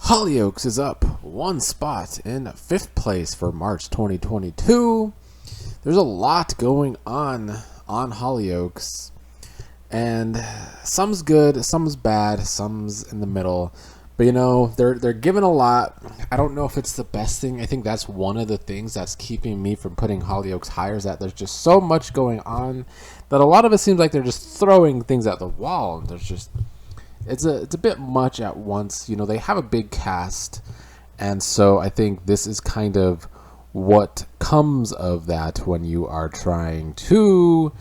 Hollyoaks is up one spot in 5th place for March 2022. There's a lot going on Hollyoaks, and some's good, some's bad, some's in the middle. But you know, they're giving a lot. I don't know if it's the best thing. I think that's one of the things that's keeping me from putting Hollyoaks higher, is that there's just so much going on that a lot of it seems like they're just throwing things at the wall. There's just it's a bit much at once. You know, they have a big cast, and so I think this is kind of what comes of that when you are trying to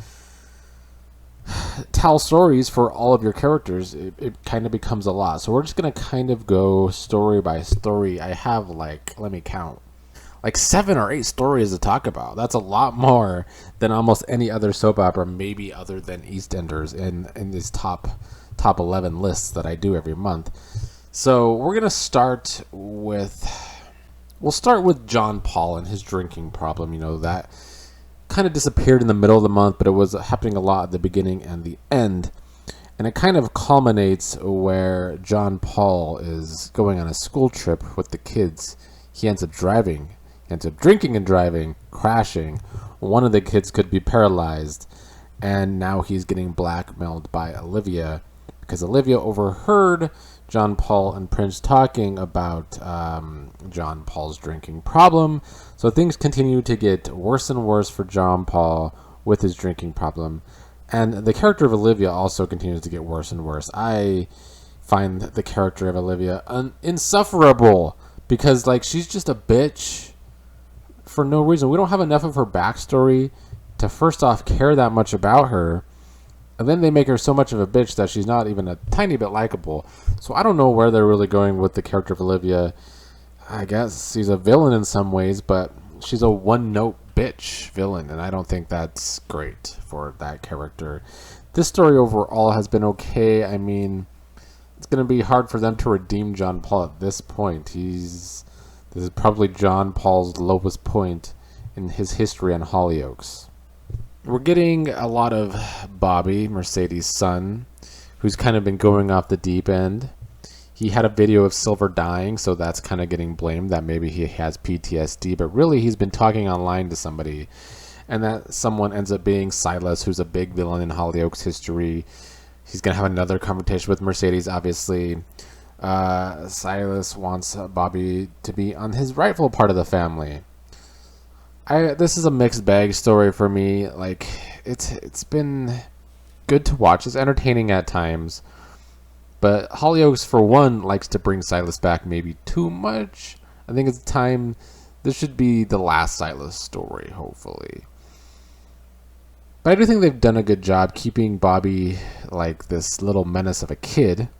tell stories for all of your characters. It kind of becomes a lot. So we're just going to kind of go story by story. I have let me count, 7 or 8 stories to talk about. That's a lot more than almost any other soap opera, maybe other than EastEnders in these top 11 lists that I do every month. So we're going to start with, John Paul and his drinking problem. You know, that kind of disappeared in the middle of the month, but it was happening a lot at the beginning and the end. And it kind of culminates where John Paul is going on a school trip with the kids. He ends up driving, drinking and driving, crashing. One of the kids could be paralyzed, and now he's getting blackmailed by Olivia, because Olivia overheard John Paul and Prince talking about John Paul's drinking problem. So things continue to get worse and worse for John Paul with his drinking problem. And the character of Olivia also continues to get worse and worse. I find the character of Olivia insufferable, because she's just a bitch for no reason. We don't have enough of her backstory to first off care that much about her. And then they make her so much of a bitch that she's not even a tiny bit likable. So I don't know where they're really going with the character of Olivia. I guess she's a villain in some ways, but she's a one-note bitch villain, and I don't think that's great for that character. This story overall has been okay. I mean, it's going to be hard for them to redeem John Paul at this point. This is probably John Paul's lowest point in his history on Hollyoaks. We're getting a lot of Bobby, Mercedes' son, who's kind of been going off the deep end. He had a video of Silver dying, so that's kind of getting blamed that maybe he has PTSD, but really he's been talking online to somebody, and that someone ends up being Silas, who's a big villain in Hollyoaks history. He's going to have another confrontation with Mercedes, obviously. Silas wants Bobby to be on his rightful part of the family. This is a mixed bag story for me. It's been good to watch. It's entertaining at times. But Hollyoaks, for one, likes to bring Silas back maybe too much. I think it's time. This should be the last Silas story, hopefully. But I do think they've done a good job keeping Bobby this little menace of a kid.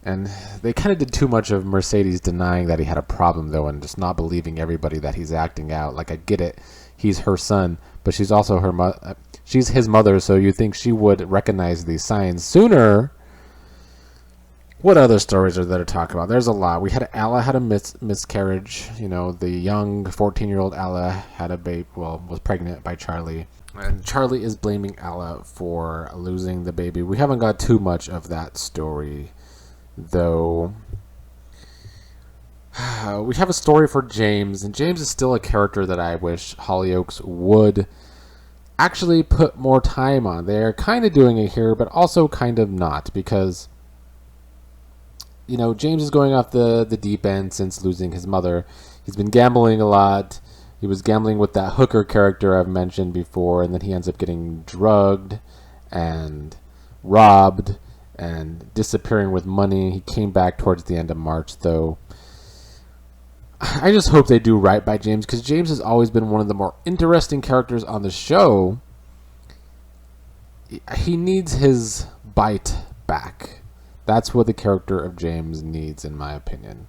And they kind of did too much of Mercedes denying that he had a problem, though, and just not believing everybody that he's acting out. I get it. He's her son, but she's also she's his mother, so you think she would recognize these signs sooner. What other stories are there to talk about? There's a lot. Alla had a miscarriage. You know, the young 14-year-old Alla had a baby, was pregnant by Charlie. And Charlie is blaming Alla for losing the baby. We haven't got too much of that story, though. We have a story for James, and James is still a character that I wish Hollyoaks would actually put more time on. They're kind of doing it here, but also kind of not, because you know, James is going off the deep end since losing his mother. He's been gambling a lot. He was gambling with that hooker character I've mentioned before, and then he ends up getting drugged and robbed and disappearing with money. He came back towards the end of March, though. I just hope they do right by James, because James has always been one of the more interesting characters on the show. He needs his bite back. That's what the character of James needs, in my opinion.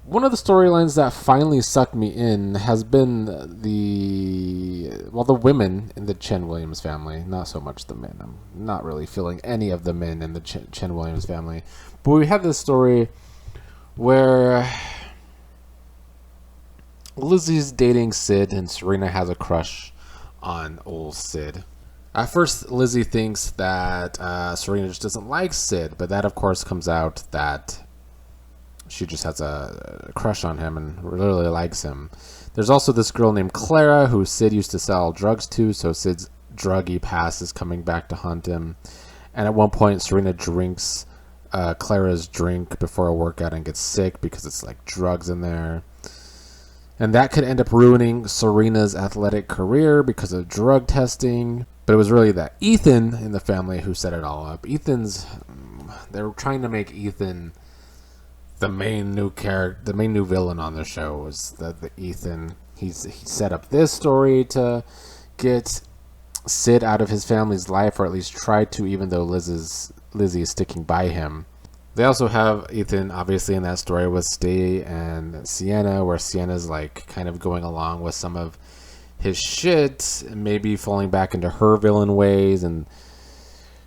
One of the storylines that finally sucked me in has been the women in the Chen Williams family. Not so much the men. I'm not really feeling any of the men in the Chen Williams family. But we have this story where Lizzie's dating Sid, and Serena has a crush on old Sid. At first, Lizzie thinks that Serena just doesn't like Sid, but that, of course, comes out that she just has a crush on him and really likes him. There's also this girl named Clara who Sid used to sell drugs to, so Sid's druggy past is coming back to haunt him. And at one point, Serena drinks Clara's drink before a workout and gets sick because it's like drugs in there. And that could end up ruining Serena's athletic career because of drug testing. But it was really that Ethan in the family who set it all up. They're trying to make Ethan the main new character, the main new villain on the show. Was the Ethan? He set up this story to get Sid out of his family's life, or at least try to, even though Lizzie is sticking by him. They also have Ethan, obviously, in that story with Stay and Sienna, where Sienna's like kind of going along with some of his shit, and maybe falling back into her villain ways, and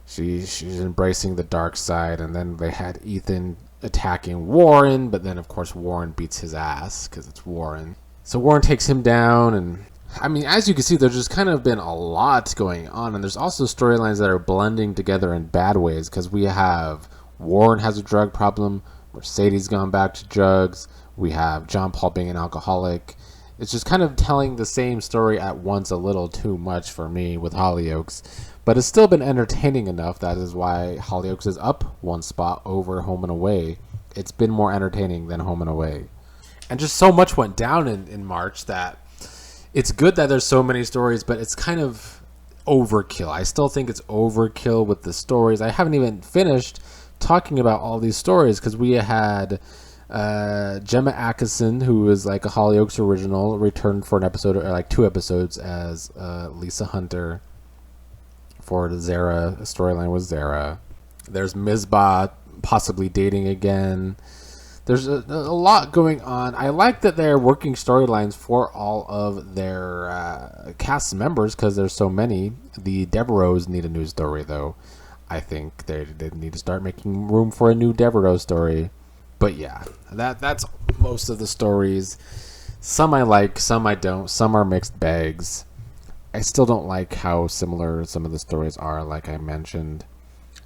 she's embracing the dark side. And then they had Ethan attacking Warren, but then of course Warren beats his ass because it's Warren. So Warren takes him down, and I mean, as you can see, there's just kind of been a lot going on, and there's also storylines that are blending together in bad ways, because we have Warren has a drug problem, Mercedes gone back to drugs, we have John Paul being an alcoholic. It's just kind of telling the same story at once a little too much for me with Hollyoaks, but it's still been entertaining enough. That is why Hollyoaks is up one spot over Home and Away. It's been more entertaining than Home and Away. And just so much went down in March that it's good that there's so many stories, but it's kind of overkill. I still think it's overkill with the stories. I haven't even finished talking about all these stories because we had Gemma Atkinson, who is like a Hollyoaks original, returned for an episode, or like 2 episodes, as Lisa Hunter for the Zara storyline with Zara. There's Mizbah possibly dating again. There's a lot going on. I like that they're working storylines for all of their cast members because there's so many. The Devereaux need a new story, though. I think they need to start making room for a new Devereaux story. But yeah, that's most of the stories. Some I like, some I don't. Some are mixed bags. I still don't like how similar some of the stories are, like I mentioned.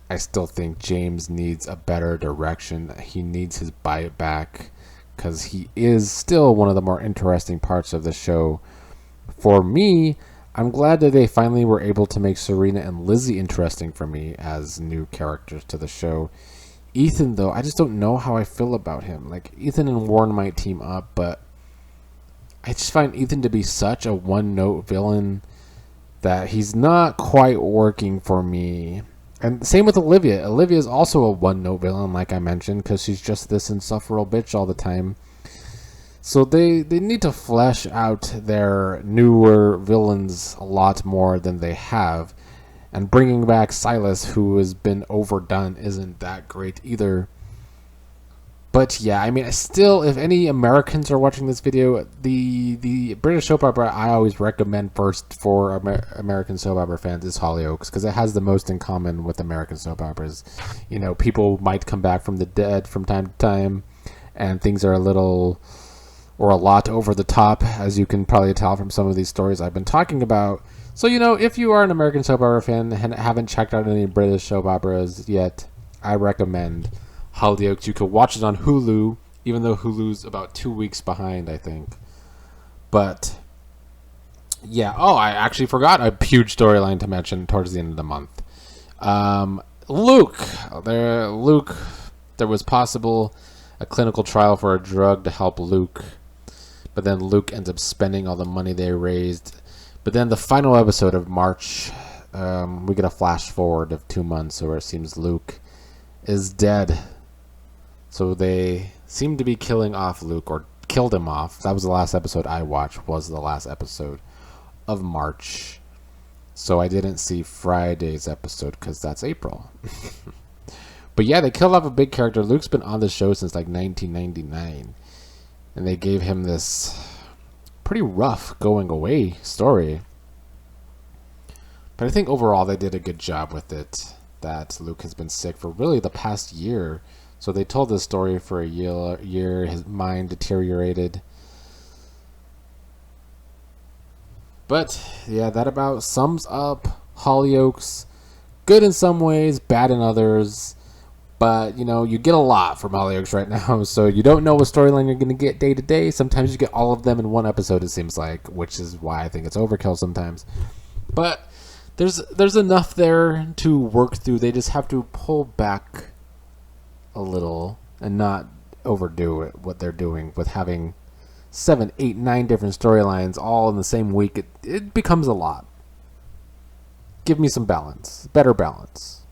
I still think James needs a better direction. He needs his bite back because he is still one of the more interesting parts of the show. For me, I'm glad that they finally were able to make Serena and Lizzie interesting for me as new characters to the show. Ethan, though, I just don't know how I feel about him. Like, Ethan and Warren might team up, but I just find Ethan to be such a one-note villain that he's not quite working for me. And same with Olivia. Olivia is also a one-note villain, like I mentioned, because she's just this insufferable bitch all the time. So they need to flesh out their newer villains a lot more than they have. And bringing back Silas, who has been overdone, isn't that great either. But yeah, I mean, still, if any Americans are watching this video, the British soap opera I always recommend first for American soap opera fans is Hollyoaks, because it has the most in common with American soap operas. You know, people might come back from the dead from time to time, and things are a little or a lot over the top, as you can probably tell from some of these stories I've been talking about. So, you know, if you are an American soap opera fan and haven't checked out any British soap operas yet, I recommend Hollyoaks. You could watch it on Hulu, even though Hulu's about 2 weeks behind, I think. But yeah, I actually forgot a huge storyline to mention towards the end of the month. Luke, there was possible a clinical trial for a drug to help Luke, but then Luke ends up spending all the money they raised. But then the final episode of March, we get a flash forward of 2 months where it seems Luke is dead. So they seem to be killing off Luke, or killed him off. That was the last episode I watched, was the last episode of March. So I didn't see Friday's episode because that's April. But yeah, they killed off a big character. Luke's been on the show since like 1999. And they gave him this pretty rough going away story. But I think overall they did a good job with it. That Luke has been sick for really the past year. So they told this story for a year. His mind deteriorated. But yeah, that about sums up Hollyoaks, good in some ways, bad in others. But, you get a lot from Hollyoaks right now, so you don't know what storyline you're going to get day to day. Sometimes you get all of them in one episode, it seems like, which is why I think it's overkill sometimes. But there's enough there to work through. They just have to pull back a little and not overdo it, what they're doing with having 7, 8, 9 different storylines all in the same week. It becomes a lot. Give me some balance, better balance.